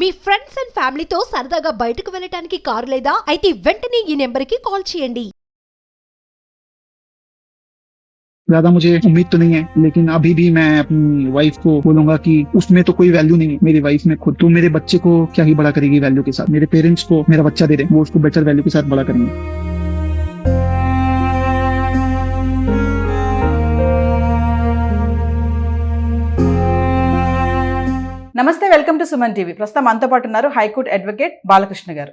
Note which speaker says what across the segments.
Speaker 1: Me friends and ఫ్యామిలీతో సరదాగా బయటకు వెళ్ళటానికి కారు లేదా అయితే వెంటనే ఈ నెంబర్కి కాల్ చేయండి.
Speaker 2: ज्यादा मुझे उम्मीद तो नहीं है, लेकिन अभी भी मैं अपनी वाइफ को बोलूंगा कि उसमें तो कोई वैल्यू नहीं है, मेरी वाइफ में खुद। तो मेरे बच्चे को क्या ही बड़ा करेगी वैल्यू के साथ, मेरे पेरेंट्स को मेरा बच्चा दे रहे हैं, वो उसको बेटर वैल्यू के साथ बड़ा करेंगे।
Speaker 3: నమస్తే, వెల్కమ్ టు సుమన్ టీవీ. ప్రస్తుతం మనతో పాటు ఉన్నారు హైకోర్టు అడ్వకేట్ బాలకృష్ణ గారు.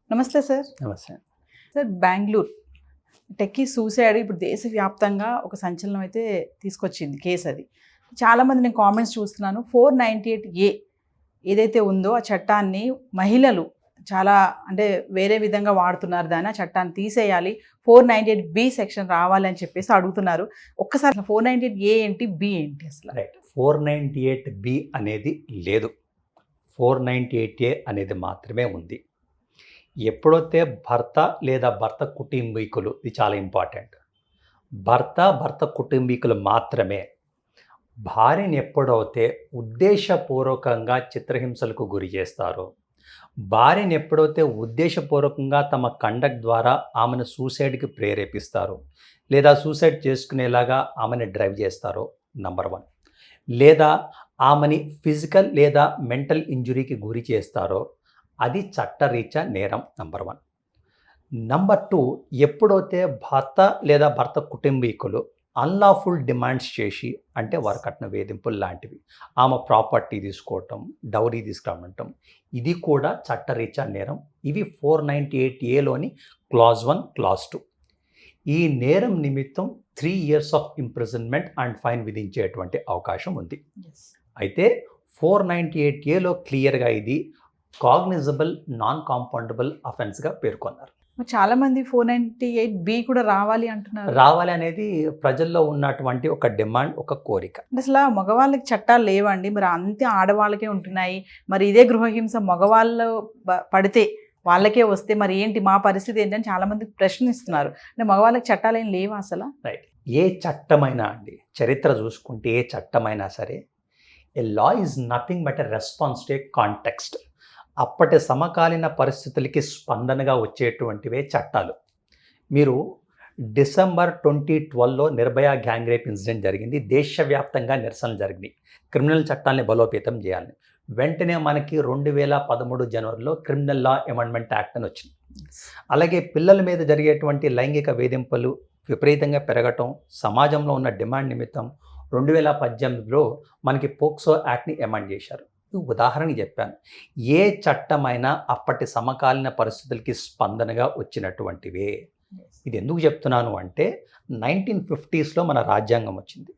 Speaker 3: నమస్తే సార్.
Speaker 4: నమస్తే
Speaker 3: సార్, బెంగళూరు టెక్కీ సూసైడ్ ఇప్పుడు దేశవ్యాప్తంగా ఒక సంచలనం అయితే తీసుకొచ్చింది కేసు. అది చాలామంది నేను కామెంట్స్ చూస్తున్నాను. 498A ఏదైతే ఉందో ఆ చట్టాన్ని మహిళలు చాలా అంటే వేరే విధంగా వాడుతున్నారు, దాన్ని ఆ చట్టాన్ని తీసేయాలి, 498B సెక్షన్ రావాలి అని చెప్పేసి అడుగుతున్నారు. ఒక్కసారి 498A ఏంటి, B ఏంటి అసలు?
Speaker 4: రైట్. 498B అనేది లేదు, 498A అనేది మాత్రమే ఉంది. ఎప్పుడైతే భర్త లేదా భర్త కుటుంబీకులు, ఇది చాలా ఇంపార్టెంట్, భర్త కుటుంబీకులు మాత్రమే భార్యని ఎప్పుడైతే ఉద్దేశపూర్వకంగా చిత్రహింసలకు గురి చేస్తారో, భార్యని ఎప్పుడైతే ఉద్దేశపూర్వకంగా తమ కండక్ట్ ద్వారా ఆమెను సూసైడ్కి ప్రేరేపిస్తారో లేదా సూసైడ్ చేసుకునేలాగా ఆమెను డ్రైవ్ చేస్తారో, నంబర్ 1, లేదా ఆమెని ఫిజికల్ లేదా మెంటల్ ఇంజురీకి గురి చేస్తారో అది చట్టరీత్యా నేరం, నంబర్ 1. నంబర్ 2, ఎప్పుడైతే భర్త లేదా భర్త కుటుంబీకులు అన్లాఫుల్ డిమాండ్స్ చేసి, అంటే వారు కట్టిన వేధింపులు లాంటివి, ఆమె ప్రాపర్టీ తీసుకోవటం, డౌరీ తీసుకురావటం, ఇది కూడా చట్టరీత్యా నేరం. ఇవి 498Aలోని క్లాజ్ 1, క్లాజ్ 2. ఈ నేరం నిమిత్తం 3 years of imprisonment and fine విధించేటువంటి అవకాశం ఉంది. అయితే 498Aలో క్లియర్గా ఇది కాగ్నిజబుల్ నాన్ కాంపౌండబుల్ అఫెన్స్గా పేర్కొన్నారు.
Speaker 3: చాలా మంది 498B కూడా రావాలి అంటున్నారు.
Speaker 4: రావాలి అనేది ప్రజల్లో ఉన్నటువంటి ఒక డిమాండ్, ఒక కోరిక.
Speaker 3: అసలు మగవాళ్ళకి చట్టాలు లేవండి, మరి అంతే ఆడవాళ్ళకే ఉంటున్నాయి. మరి ఇదే గృహహింస మగవాళ్ళు పడితే వాళ్ళకే వస్తే మరి ఏంటి, మా పరిస్థితి ఏంటని చాలామంది ప్రశ్నిస్తున్నారు. అంటే మగవాళ్ళకి చట్టాలు ఏం లేవా అసలు?
Speaker 4: రైట్. ఏ చట్టమైనా అండి, చరిత్ర చూసుకుంటే ఏ చట్టమైనా సరే, a law is nothing but a response to a context. అప్పటి సమకాలీన పరిస్థితులకి స్పందనగా వచ్చేటువంటివే చట్టాలు. మీరు డిసెంబర్ 2012లో నిర్భయ గ్యాంగ్ రేప్ ఇన్సిడెంట్ జరిగింది, దేశవ్యాప్తంగా నిరసనలు జరిగినాయి, క్రిమినల్ చట్టాన్ని బలోపేతం చేయాలని. వెంటనే మనకి 2013 జనవరిలో క్రిమినల్ లా అమెండ్మెంట్ యాక్ట్ అని వచ్చింది. అలాగే పిల్లల మీద జరిగేటువంటి లైంగిక వేధింపులు విపరీతంగా పెరగటం, సమాజంలో ఉన్న డిమాండ్ నిమిత్తం 2018లో మనకి పోక్సో యాక్ట్ని అమెండ్ చేశారు. ఉదాహరణకి చెప్పాను. ఏ చట్టమైనా అప్పటి సమకాలీన పరిస్థితులకి స్పందనగా వచ్చినటువంటివే. ఇది ఎందుకు చెప్తున్నాను అంటే 1950sలో మన రాజ్యాంగం వచ్చింది.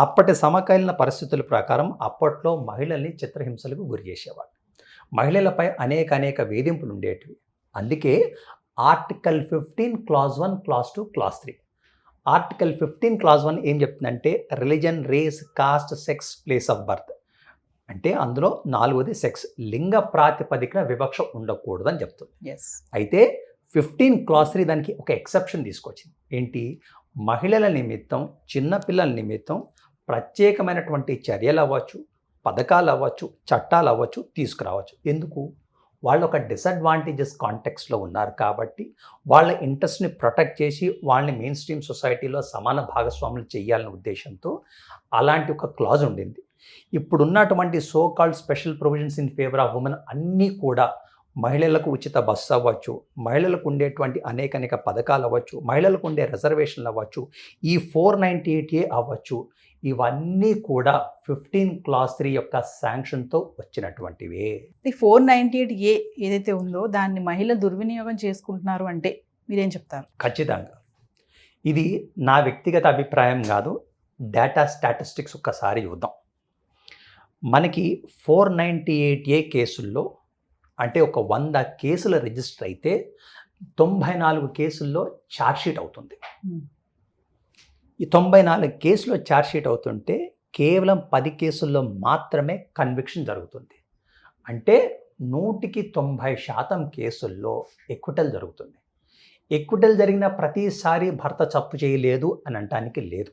Speaker 4: అప్పటి సమకాలీన పరిస్థితుల ప్రకారం అప్పట్లో మహిళల్ని చిత్రహింసలకు గురి చేసేవాళ్ళు, మహిళలపై అనేక వేధింపులు ఉండేటివి. అందుకే article 15 clause 1, clause 2, clause 3. Article 15 clause 1 ఏం చెప్తుందంటే religion, race, caste, sex, place of birth, అంటే అందులో 4వది సెక్స్, లింగ ప్రాతిపదికన వివక్ష ఉండకూడదని చెప్తుంది. అయితే 15 క్లాజ్ 3 దానికి ఒక ఎక్సెప్షన్ తీసుకొచ్చింది. ఏంటి, మహిళల నిమిత్తం, చిన్నపిల్లల నిమిత్తం ప్రత్యేకమైనటువంటి చర్యలు అవ్వచ్చు, పథకాలు అవ్వచ్చు, చట్టాలు అవ్వచ్చు తీసుకురావచ్చు. ఎందుకు, వాళ్ళు ఒక డిసడ్వాంటేజెస్ కాంటెక్స్లో ఉన్నారు కాబట్టి వాళ్ళ ఇంట్రెస్ట్ని ప్రొటెక్ట్ చేసి వాళ్ళని మెయిన్ స్ట్రీమ్ సొసైటీలో సమాన భాగస్వాములు చేయాలనే ఉద్దేశంతో అలాంటి ఒక క్లాజ్ ఉండింది. ఇప్పుడున్నటువంటి so called special provisions in favour of women అన్నీ కూడా మహిళలకు ఉచిత బస్సు అవ్వచ్చు, మహిళలకు ఉండేటువంటి అనేక పథకాలు అవ్వచ్చు, మహిళలకు ఉండే రిజర్వేషన్లు అవ్వచ్చు, ఈ 498A అవ్వచ్చు, ఇవన్నీ కూడా 15 క్లాజ్ 3 యొక్క శాంక్షన్తో వచ్చినటువంటివే.
Speaker 3: ఈ 498A ఏదైతే ఉందో దాన్ని మహిళ దుర్వినియోగం చేసుకుంటున్నారు అంటే మీరేం చెప్తారు?
Speaker 4: ఖచ్చితంగా ఇది నా వ్యక్తిగత అభిప్రాయం కాదు, డేటా స్టాటిస్టిక్స్ ఒక్కసారి చూద్దాం. మనకి 498A కేసుల్లో అంటే ఒక 100 కేసులు రిజిస్టర్ అయితే 94 కేసుల్లో ఛార్జ్షీట్ అవుతుంది. ఈ 94 కేసులో ఛార్జ్షీట్ అవుతుంటే కేవలం 10 కేసుల్లో మాత్రమే కన్విక్షన్ జరుగుతుంది. అంటే 100% కేసుల్లో ఎక్విటల్ జరుగుతుంది. ఎక్విటల్ జరిగిన ప్రతిసారి భర్త తప్పు చేయలేదు అని అనటానికి లేదు.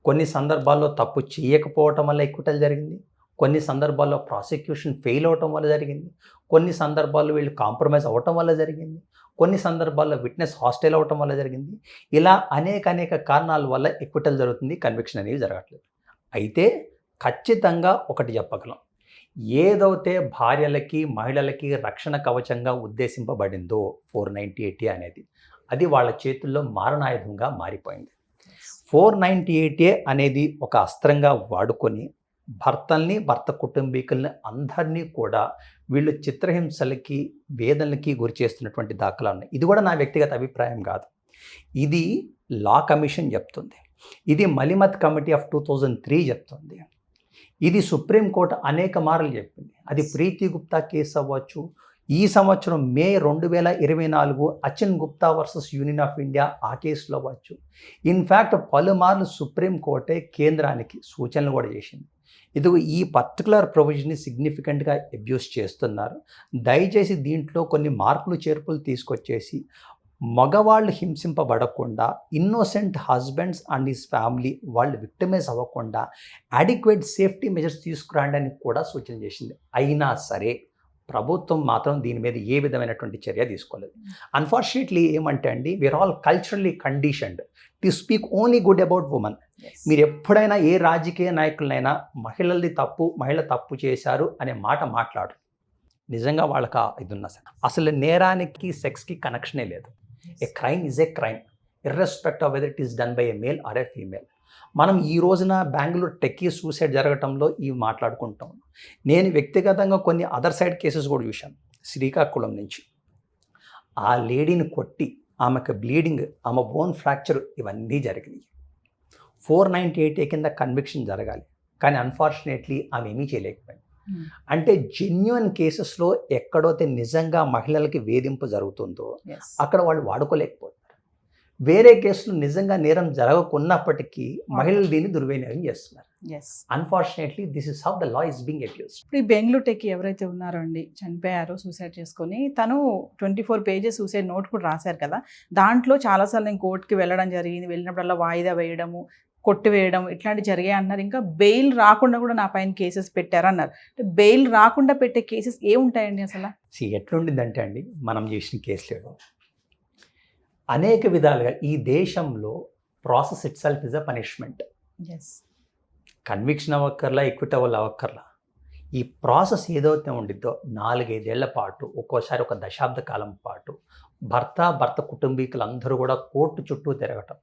Speaker 4: కొన్ని సందర్భాల్లో తప్పు చేయకపోవటం వల్ల ఎక్విటల్ జరిగింది, కొన్ని సందర్భాల్లో ప్రాసిక్యూషన్ ఫెయిల్ అవటం వల్ల జరిగింది, కొన్ని సందర్భాల్లో వీళ్ళు కాంప్రమైజ్ అవ్వటం వల్ల జరిగింది, కొన్ని సందర్భాల్లో విట్నెస్ హాస్టైల్ అవటం వల్ల జరిగింది. ఇలా అనేక కారణాల వల్ల ఎక్విటల్ జరుగుతుంది, కన్విక్షన్ అనేవి జరగట్లేదు. అయితే ఖచ్చితంగా ఒకటి చెప్పగలం, ఏదైతే భార్యలకి మహిళలకి రక్షణ కవచంగా ఉద్దేశింపబడిందో 498A అనేది, అది వాళ్ళ చేతుల్లో మారణాయుధంగా మారిపోయింది. 498A అనేది ఒక అస్త్రంగా వాడుకొని భర్తల్ని, భర్త కుటుంబీకుల్ని అందరినీ కూడా వీళ్ళు చిత్రహింసలకి, వేదనలకి గురి చేస్తున్నటువంటి దాఖలా ఉన్నాయి. ఇది కూడా నా వ్యక్తిగత అభిప్రాయం కాదు, ఇది లా కమిషన్ చెప్తుంది, ఇది మలిమత్ కమిటీ ఆఫ్ 2003 చెప్తుంది, ఇది సుప్రీంకోర్టు అనేక మార్లు చెప్పింది. అది ప్రీతి గుప్తా కేసు అవ్వచ్చు, ఈ సంవత్సరం May 2024 Achin Gupta versus Union of India ఆ కేసులో అవ్వచ్చు. ఇన్ఫ్యాక్ట్ పలుమార్లు సుప్రీంకోర్టే కేంద్రానికి సూచనలు కూడా చేసింది. ఇదిగో ఈ పర్టికులర్ ప్రొవిజన్ని సిగ్నిఫికెంట్గా అబ్యూస్ చేస్తున్నారు, దయచేసి దీంట్లో కొన్ని మార్పులు చేర్పులు తీసుకొచ్చేసి మగవాళ్ళు హింసింపబడకుండా, innocent husbands and his family వాళ్ళు విక్టిమైజ్ అవ్వకుండా అడిక్వేట్ సేఫ్టీ మెజర్స్ తీసుకురండి అని కూడా సూచన చేసింది. అయినా సరే ప్రభుత్వం మాత్రం దీని మీద ఏ విధమైనటువంటి చర్య తీసుకోలేదు. అన్ఫార్చునేట్లీ ఏమంటే అండి, we're all culturally conditioned to speak only good about women. మీరు ఎప్పుడైనా ఏ రాజకీయ నాయకులనైనా మహిళలది తప్పు, మహిళ తప్పు చేశారు అనే మాట మాట్లాడు, నిజంగా వాళ్ళకి ఇది ఉన్నా సరే అసలు నేరానికి సెక్స్కి కనెక్షనే లేదు. A crime is a crime irrespective of whether it is done by a male or a female. మనం ఈ రోజున బెంగళూరు టెక్కీ సూసైడ్ జరగటంలో ఇవి మాట్లాడుకుంటాం. నేను వ్యక్తిగతంగా కొన్ని అదర్ సైడ్ కేసెస్ కూడా చూశాను. శ్రీకాకుళం నుంచి ఆ లేడీని కొట్టి ఆమెకు బ్లీడింగ్, ఆమె బోన్ ఫ్రాక్చర్ ఇవన్నీ జరిగినాయి. 498A కింద కన్విక్షన్ జరగాలి, కానీ అన్ఫార్చునేట్లీ ఆమె ఏమీ చేయలేకపోయింది. అంటే జెన్యున్ కేసెస్లో ఎక్కడైతే నిజంగా మహిళలకి వేధింపు జరుగుతుందో అక్కడ వాళ్ళు వాడుకోలేకపోతున్నారు. వేరే కేసులు నిజంగా నేరం జరగకున్నప్పటికీ మహిళలు దీన్ని దుర్వినియోగం చేస్తున్నారు. Unfortunately this is how the law is being abused.
Speaker 3: ఇప్పుడు ఈ బెంగళూరు టెక్కి ఎవరైతే ఉన్నారో అండి, చనిపోయారో సూసైడ్ చేసుకొని, తను 24 పేజెస్ సూసైడ్ నోట్ కూడా రాశారు కదా, దాంట్లో చాలాసార్లు నేను కోర్టుకి వెళ్ళడం జరిగింది, వెళ్ళినప్పుడల్లా వాయిదా వేయడము, కొట్టివేయడం ఇట్లాంటివి జరిగాయి అన్నారు. ఇంకా బెయిల్ రాకుండా కూడా నా పైన కేసెస్ పెట్టారన్నారు. అంటే బెయిల్ రాకుండా పెట్టే కేసెస్ ఏముంటాయండి అసలు?
Speaker 4: ఎట్లుండిందంటే అండి, మనం చేసిన కేసులు అనేక విధాలుగా ఈ దేశంలో process itself is a punishment. Conviction అవ్వక్కర్లా, ఎక్విటబుల్ అవ్వక్కర్లా, ఈ ప్రాసెస్ ఏదైతే ఉండిద్దో 4-5 ఏళ్ల పాటు, ఒక్కోసారి ఒక దశాబ్ద కాలం పాటు భర్త కుటుంబీకులు అందరూ కూడా కోర్టు చుట్టూ తిరగటం.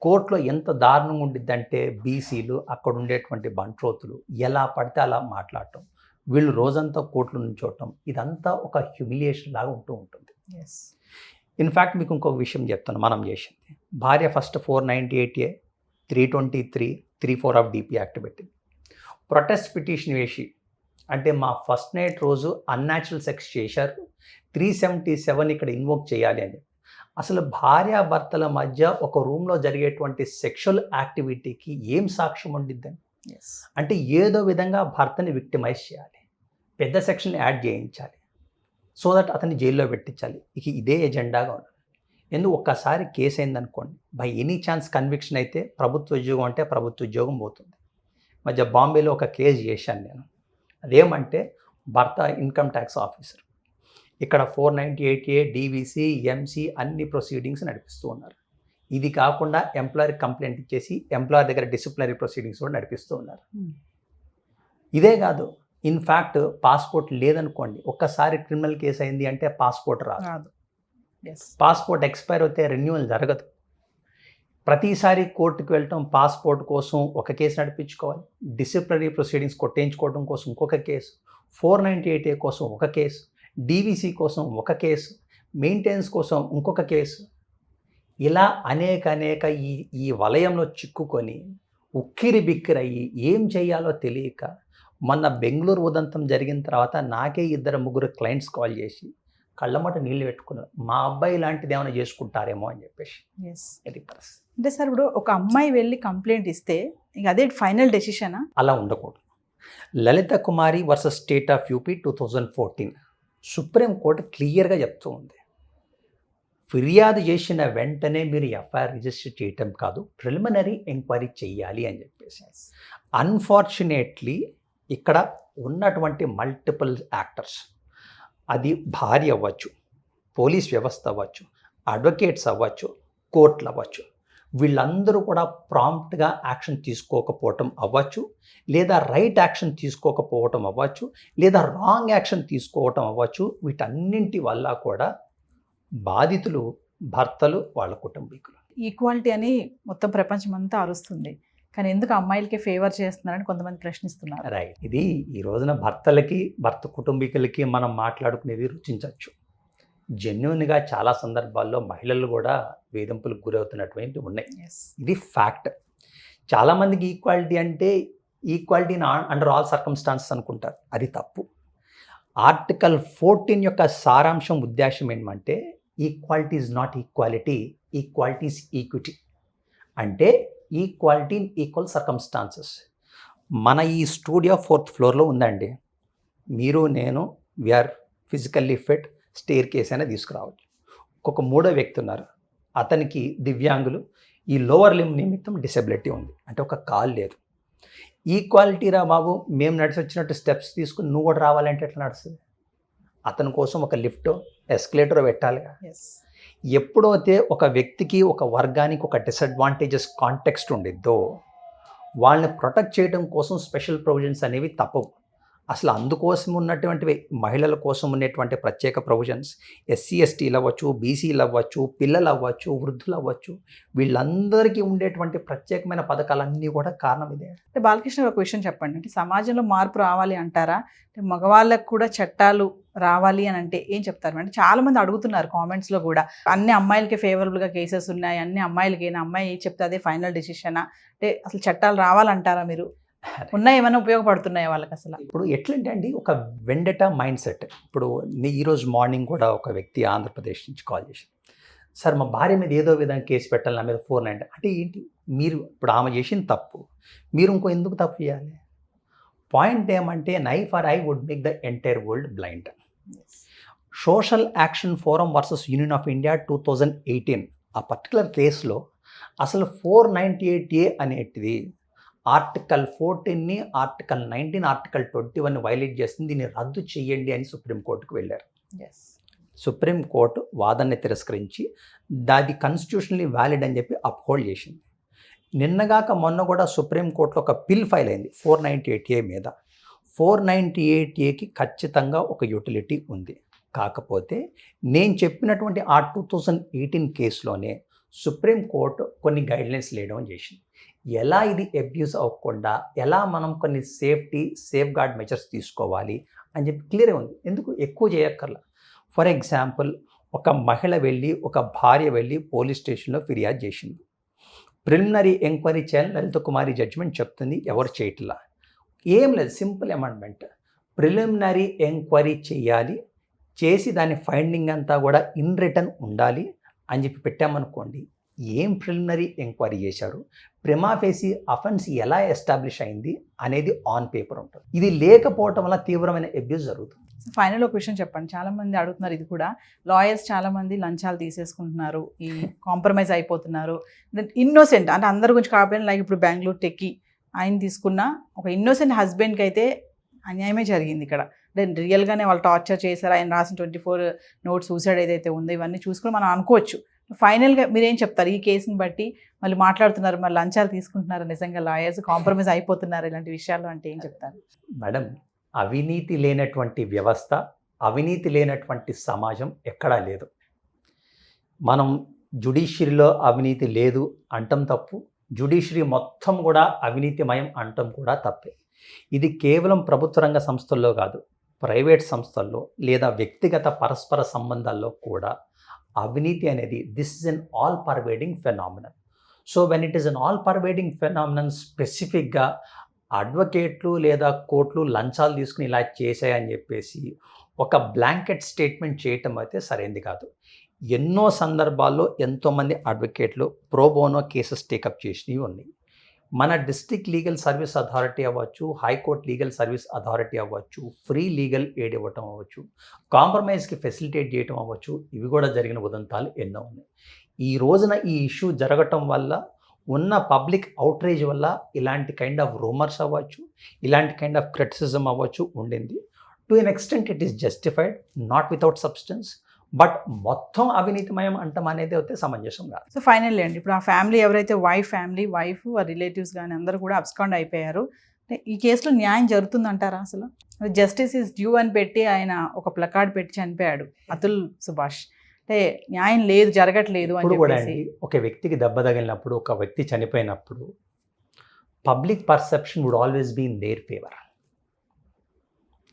Speaker 4: కోర్టులో ఎంత దారుణంగా ఉండిద్దంటే బీసీలు, అక్కడ ఉండేటువంటి బంట్రోతులు ఎలా పడితే అలా మాట్లాడటం, వీళ్ళు రోజంతా కోర్టులో నుంచోవటం, ఇదంతా ఒక హ్యూమిలియేషన్ లాగా ఉంటూ ఉంటుంది. ఇన్ఫ్యాక్ట్ మీకు ఇంకొక విషయం చెప్తాను, మనం చేసింది భార్య first 498A 323 34 of DP act పెట్టింది. ప్రొటెస్ట్ పిటిషన్ వేసి, అంటే మా ఫస్ట్ నైట్ రోజు అన్యాచురల్ సెక్స్ చేశారు, 377 ఇక్కడ ఇన్వోక్ చేయాలి అని. అసలు భార్యాభర్తల మధ్య ఒక రూమ్లో జరిగేటువంటి సెక్షువల్ యాక్టివిటీకి ఏం సాక్ష్యం ఉండిద్దని? అంటే ఏదో విధంగా భర్తని విక్టిమైజ్ చేయాలి, పెద్ద సెక్షన్ యాడ్ చేయించాలి, సో దట్ అతన్ని జైల్లో పెట్టించాలి. ఇక ఇదే ఎజెండాగా ఉన్నది. ఎందుకు ఒక్కసారి కేసు అయిందనుకోండి, బై ఎనీ ఛాన్స్ కన్విక్షన్ అయితే ప్రభుత్వ ఉద్యోగం అంటే ప్రభుత్వ ఉద్యోగం పోతుంది. మధ్య బాంబేలో ఒక కేసు చేశాను నేను. అదేమంటే భర్త ఇన్కమ్ ట్యాక్స్ ఆఫీసర్, ఇక్కడ 498A DVC MC అన్ని ప్రొసీడింగ్స్ నడిపిస్తూ ఉన్నారు. ఇది కాకుండా ఎంప్లాయర్ కంప్లైంట్ ఇచ్చేసి ఎంప్లాయర్ దగ్గర డిసిప్లినరీ ప్రొసీడింగ్స్ కూడా నడిపిస్తూ ఉన్నారు. ఇదే కాదు, ఇన్ఫ్యాక్ట్ పాస్పోర్ట్ లేదనుకోండి, ఒక్కసారి క్రిమినల్ కేసు అయింది అంటే పాస్పోర్ట్ రాదు, పాస్పోర్ట్ ఎక్స్పైర్ అయితే రెన్యువల్ జరగదు. ప్రతిసారి కోర్టుకు వెళ్ళటం పాస్పోర్ట్ కోసం ఒక కేసు నడిపించుకోవాలి, డిసిప్లినరీ ప్రొసీడింగ్స్ కొట్టేయించుకోవడం కోసం ఇంకొక కేసు, 498A కోసం ఒక కేసు, DVC కోసం ఒక కేసు, మెయింటెనెన్స్ కోసం ఇంకొక కేసు, ఇలా అనేక ఈ వలయంలో చిక్కుకొని ఉక్కిరి బిక్కిరయ్యి ఏం చేయాలో తెలియక మొన్న బెంగళూరు ఉదంతం జరిగిన తర్వాత నాకే 2-3 క్లయింట్స్ కాల్ చేసి కళ్ళమట నీళ్ళు పెట్టుకున్నారు, మా అబ్బాయి లాంటిది ఏమైనా చేసుకుంటారేమో అని చెప్పేసి. ఇది పరిస్థితి.
Speaker 3: అంటే సార్, ఇప్పుడు ఒక అమ్మాయి వెళ్ళి కంప్లైంట్ ఇస్తే ఇంకా అదే ఫైనల్ డెసిషనా?
Speaker 4: అలా ఉండకూడదు. Lalita Kumari versus state of UP 2014 supreme court క్లియర్గా చెప్తూ ఉంది, ఫిర్యాదు చేసిన వెంటనే మీరు ఎఫ్ఐఆర్ రిజిస్టర్ చేయటం కాదు, ప్రిలిమినరీ ఎంక్వైరీ చేయాలి అని చెప్పేసి. అన్ఫార్చునేట్లీ ఇక్కడ ఉన్నటువంటి మల్టిపుల్ యాక్టర్స్, అది భార్య అవ్వచ్చు, పోలీస్ వ్యవస్థ అవ్వచ్చు, అడ్వకేట్స్ అవ్వచ్చు, కోర్టులు అవ్వచ్చు, వీళ్ళందరూ కూడా ప్రాంప్ట్గా యాక్షన్ తీసుకోకపోవటం అవ్వచ్చు, లేదా రైట్ యాక్షన్ తీసుకోకపోవటం అవ్వచ్చు, లేదా రాంగ్ యాక్షన్ తీసుకోవటం అవ్వచ్చు. వీటన్నింటి వల్ల కూడా బాధితులు భర్తలు, వాళ్ళ కుటుంబీకులు.
Speaker 3: ఈక్వాలిటీ అని మొత్తం ప్రపంచం అంతా అరుస్తుంది, కానీ ఎందుకు అమ్మాయిలకే ఫేవర్ చేస్తున్నారని కొంతమంది ప్రశ్నిస్తున్నారు.
Speaker 4: రైట్. ఇది ఈ రోజున భర్తలకి, భర్త కుటుంబీకులకి మనం మాట్లాడుకునేది రుచించవచ్చు. జెన్యున్గా చాలా సందర్భాల్లో మహిళలు కూడా వేధింపులకు గురవుతున్నటువంటి ఉన్నాయి. ఇది ఫ్యాక్ట్. చాలామందికి ఈక్వాలిటీ అంటే ఈక్వాలిటీని అండర్ ఆల్ సర్కమ్స్టాన్సెస్ అనుకుంటారు. అది తప్పు. ఆర్టికల్ 14 యొక్క సారాంశం, ఉద్దేశం ఏంటంటే equality is not equality, equality is equity. అంటే ఈక్వాలిటీ ఇన్ ఈక్వల్ సర్కమ్స్టాన్సెస్. మన ఈ స్టూడియో 4th ఫ్లోర్లో ఉందండి. మీరు, నేను, we're physically fit, staircase అయినా తీసుకురావచ్చు. ఒక మూడో వ్యక్తి ఉన్నారు, అతనికి దివ్యాంగులు, ఈ లోవర్ లిమ్ నిమిత్తం డిసెబిలిటీ ఉంది, అంటే ఒక కాల్ లేదు. ఈక్వాలిటీ రా బాబు, మేము నడిచి వచ్చినట్టు స్టెప్స్ తీసుకుని నువ్వు కూడా రావాలంటే ఎట్లా నడుస్తుంది? అతని కోసం ఒక లిఫ్టో ఎస్కలేటరో పెట్టాలిగా. ఎప్పుడైతే ఒక వ్యక్తికి, ఒక వర్గానికి ఒక డిసడ్వాంటేజెస్ కాంటెక్స్ట్ ఉండిద్దో వాళ్ళని ప్రొటెక్ట్ చేయడం కోసం స్పెషల్ ప్రొవిజన్స్ అనేవి తప్పవు. అసలు అందుకోసం ఉన్నటువంటి మహిళల కోసం ఉన్నటువంటి ప్రత్యేక ప్రొవిజన్స్, ఎస్సీ ఎస్టీలు అవ్వచ్చు, బీసీలు అవ్వచ్చు, పిల్లలు అవ్వచ్చు, వృద్ధులు అవ్వచ్చు, వీళ్ళందరికీ ఉండేటువంటి ప్రత్యేకమైన పథకాలన్నీ కూడా కారణం ఇదే.
Speaker 3: అంటే బాలకృష్ణ ఒక విషయం చెప్పండి, అంటే సమాజంలో మార్పు రావాలి అంటారా? అంటే మగవాళ్ళకు కూడా చట్టాలు రావాలి అని అంటే ఏం చెప్తారు? అంటే చాలా మంది అడుగుతున్నారు కామెంట్స్లో కూడా, అన్ని అమ్మాయిలకి ఫేవరబుల్గా కేసెస్ ఉన్నాయి, అన్ని అమ్మాయిలకేనా, అమ్మాయి చెప్తే అదే ఫైనల్ డెసిషనా? అంటే అసలు చట్టాలు రావాలంటారా? మీరు ఉన్నాయి, ఏమైనా ఉపయోగపడుతున్నాయి వాళ్ళకి అసలు?
Speaker 4: ఇప్పుడు ఎట్లంటే అండి, ఒక వెండటా మైండ్ సెట్. ఇప్పుడు ఈరోజు మార్నింగ్ కూడా ఒక వ్యక్తి ఆంధ్రప్రదేశ్ నుంచి కాల్ చేశారు. సార్, మా భార్య మీద ఏదో విధంగా కేసు పెట్టాలి, నా మీద 490. అంటే ఏంటి? మీరు ఇప్పుడు ఆమె చేసిన తప్పు, మీరు ఇంకో ఎందుకు తప్పు చేయాలి? పాయింట్ ఏమంటే, an eye for eye would make the entire world blind. Social action forum versus Union of India 2018 ఆ పర్టికులర్ కేసులో అసలు 498A అనేటిది ఆర్టికల్ 14ని, ఆర్టికల్ 19, ఆర్టికల్ 21 వైలేట్ చేస్తుంది. దీన్ని రద్దు చేయండి అని సుప్రీంకోర్టుకు వెళ్ళారు. సుప్రీంకోర్టు వాదనని తిరస్కరించి దాది కాన్స్టిట్యూషనల్లీ వ్యాలిడ్ అని చెప్పి అప్హోల్డ్ చేసింది. నిన్నగాక మొన్న కూడా సుప్రీంకోర్టులో ఒక పిల్ ఫైల్ అయింది 498A మీద. 498Aకి ఖచ్చితంగా ఒక యూటిలిటీ ఉంది. కాకపోతే నేను చెప్పినటువంటి ఆ 2018 కేసులోనే సుప్రీంకోర్టు కొన్ని గైడ్లైన్స్ లేయడం చేసింది. ఎలా ఇది అబ్యూస్ అవ్వకుండా, ఎలా మనం కొన్ని సేఫ్ గార్డ్ మెజర్స్ తీసుకోవాలి అని చెప్పి క్లియర్ ఉంది. ఎందుకు ఎక్కువ చేయక్కర్లా. ఫర్ ఎగ్జాంపుల్, ఒక మహిళ వెళ్ళి, ఒక భార్య వెళ్ళి పోలీస్ స్టేషన్లో ఫిర్యాదు చేసింది. ప్రిలిమినరీ ఎంక్వైరీ చేయాలని లలిత కుమారి జడ్జిమెంట్ చెప్తుంది, ఎవరు చేయట్లా. ఏం లేదు, సింపుల్ అమెండ్మెంట్. ప్రిలిమినరీ ఎంక్వైరీ చేయాలి, చేసి దాని ఫైండింగ్ అంతా కూడా ఇన్ రిటర్న్ ఉండాలి అని చెప్పి పెట్టామనుకోండి. ఏం ప్రిలిమినరీ ఎంక్వైరీ చేశారు, ప్రిమా ఫేసి అఫెన్స్ ఎలా ఎస్టాబ్లిష్ అయింది అనేది ఆన్ పేపర్ ఉంటుంది. ఇది లేకపోవటం వల్ల తీవ్రమైన అబ్యూస్ జరుగుతుంది.
Speaker 3: ఫైనల్ ఒక విషయం చెప్పండి, చాలా మంది అడుగుతున్నారు ఇది కూడా, లాయర్స్ చాలా మంది లంచాలు తీసేసుకుంటున్నారు, ఈ కాంప్రమైజ్ అయిపోతున్నారు. ఇన్నోసెంట్ అంటే అందరి గురించి కాకపోయినా, లైక్ ఇప్పుడు బెంగళూరు టెక్కి ఆయన తీసుకున్న ఒక ఇన్నోసెంట్ హస్బెండ్కి అయితే అన్యాయమే జరిగింది ఇక్కడ. అంటే రియల్గానే వాళ్ళు టార్చర్ చేశారు, ఆయన రాసిన 24 నోట్స్ సూసైడ్ ఏదైతే ఉందో ఇవన్నీ చూసుకుని మనం అనుకోవచ్చు. ఫైనల్గా మీరేం చెప్తారు? ఈ కేసుని బట్టి మళ్ళీ మాట్లాడుతున్నారు, మరి లంచాలు తీసుకుంటున్నారు, నిజంగా లాయర్స్ కాంప్రమైజ్ అయిపోతున్నారు ఇలాంటి విషయాల్లో, అంటే ఏం చెప్తారు?
Speaker 4: మేడం, అవినీతి లేనటువంటి వ్యవస్థ, అవినీతి లేనటువంటి సమాజం ఎక్కడా లేదు. మనం జ్యుడిషియరీలో అవినీతి లేదు అంటం తప్పు, జ్యుడిషియరీ మొత్తం కూడా అవినీతిమయం అంటం కూడా తప్పే. ఇది కేవలం ప్రభుత్వ రంగ సంస్థల్లో కాదు, ప్రైవేట్ సంస్థల్లో లేదా వ్యక్తిగత పరస్పర సంబంధాల్లో కూడా అవినీతి అనేది this is an all pervading phenomenon. So when it is an all pervading phenomenon, స్పెసిఫిక్గా అడ్వకేట్లు లేదా కోర్టులు లంచాలు తీసుకుని ఇలా చేశాయని చెప్పేసి ఒక బ్లాంకెట్ స్టేట్మెంట్ చేయటం అయితే సరైనది కాదు. ఎన్నో సందర్భాల్లో ఎంతోమంది అడ్వకేట్లు ప్రోబోనో కేసెస్ టేకప్ చేసినవి ఉన్నాయి. మన డిస్ట్రిక్ట్ లీగల్ సర్వీస్ అథారిటీ అవ్వచ్చు, హైకోర్టు లీగల్ సర్వీస్ అథారిటీ అవ్వచ్చు, ఫ్రీ లీగల్ ఎయిడ్ ఇవ్వటం అవ్వచ్చు, కాంప్రమైజ్కి ఫెసిలిటేట్ చేయటం అవ్వచ్చు, ఇవి కూడా జరిగిన ఉదంతాలు ఎన్నో ఉన్నాయి. ఈ రోజున ఈ ఇష్యూ జరగటం వల్ల ఉన్న పబ్లిక్ అవుట్రేజ్ వల్ల ఇలాంటి కైండ్ ఆఫ్ రూమర్స్ అవ్వచ్చు, ఇలాంటి కైండ్ ఆఫ్ క్రిటిసిజం అవ్వచ్చు ఉండింది. To an extent it is justified, not without substance. But మొత్తం అవినీతిమయం అంటాం అనేది అయితే సమంజసం కాదు.
Speaker 3: సో ఫైనల్లీ అండి, ఇప్పుడు ఆ ఫ్యామిలీ ఎవరైతే వైఫ్ ఆ రిలేటివ్స్ కానీ అందరూ కూడా అబ్స్కాండ్ అయిపోయారు. అంటే ఈ కేసులో న్యాయం జరుగుతుందంటారా అసలు? జస్టిస్ ఈజ్ డ్యూ అని పెట్టి ఆయన ఒక ప్లకార్డ్ పెట్టి చనిపోయాడు అతుల్ సుభాష్. అంటే న్యాయం లేదు, జరగట్లేదు అని
Speaker 4: ఇప్పుడు కూడా
Speaker 3: చెప్పేసి.
Speaker 4: అండి, ఒక వ్యక్తికి దెబ్బ తగిలినప్పుడు, ఒక వ్యక్తి చనిపోయినప్పుడు public perception would always be in their favour.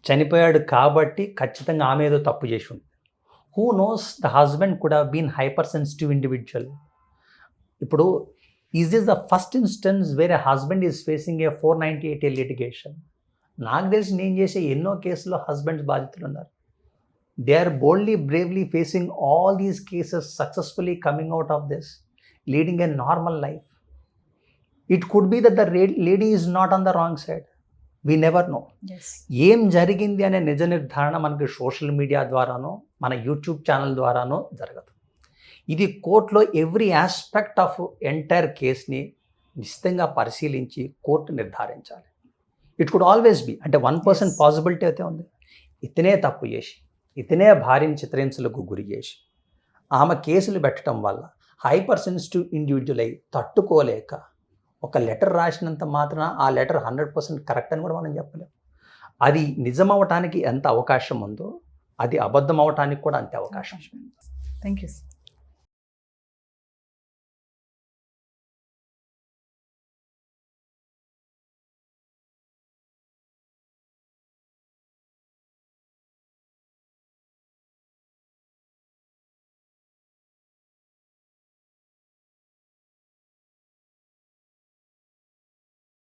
Speaker 4: చనిపోయాడు కాబట్టి ఖచ్చితంగా ఆమె ఏదో తప్పు చేసి ఉంది. Who knows, the husband could have been hyper sensitive individual. ఇప్పుడు is this the first instance where a husband is facing a 498A litigation? నాకు తెలిసి నేను చేసే ఎన్నో కేసుల్లో హస్బెండ్స్ బాధితులు ఉన్నారు. They are boldly bravely facing all these cases, successfully coming out of this, leading a normal life. It could be that the lady is not on the wrong side. We never know.
Speaker 3: Yes.
Speaker 4: ఏం జరిగింది అనే నిజ నిర్ధారణ మనకి social media ద్వారానో మన YouTube channel ద్వారానో జరగదు. ఇది కోర్టులో ఎవ్రీ ఆస్పెక్ట్ ఆఫ్ ఎంటైర్ కేస్ని నిశ్చితంగా పరిశీలించి కోర్టు నిర్ధారించాలి. ఇట్ కుడ్ ఆల్వేస్ బి, అంటే 1%
Speaker 3: Yes.
Speaker 4: పాసిబిలిటీ అయితే ఉంది. ఇతనే తప్పు చేసి, ఇతనే భార్యని చిత్రహింసలకు గురి చేసి, ఆమె కేసులు పెట్టడం వల్ల హైపర్ సెన్సిటివ్ ఇండివిజువల్ అయి తట్టుకోలేక ఒక లెటర్ రాసినంత మాత్రాన ఆ లెటర్ 100% కరెక్ట్ అని కూడా మనం చెప్పలేం. అది నిజం అవటానికి ఎంత అవకాశం ఉందో, అది అబద్ధం అవటానికి కూడా అంతే అవకాశం.
Speaker 3: Thank you.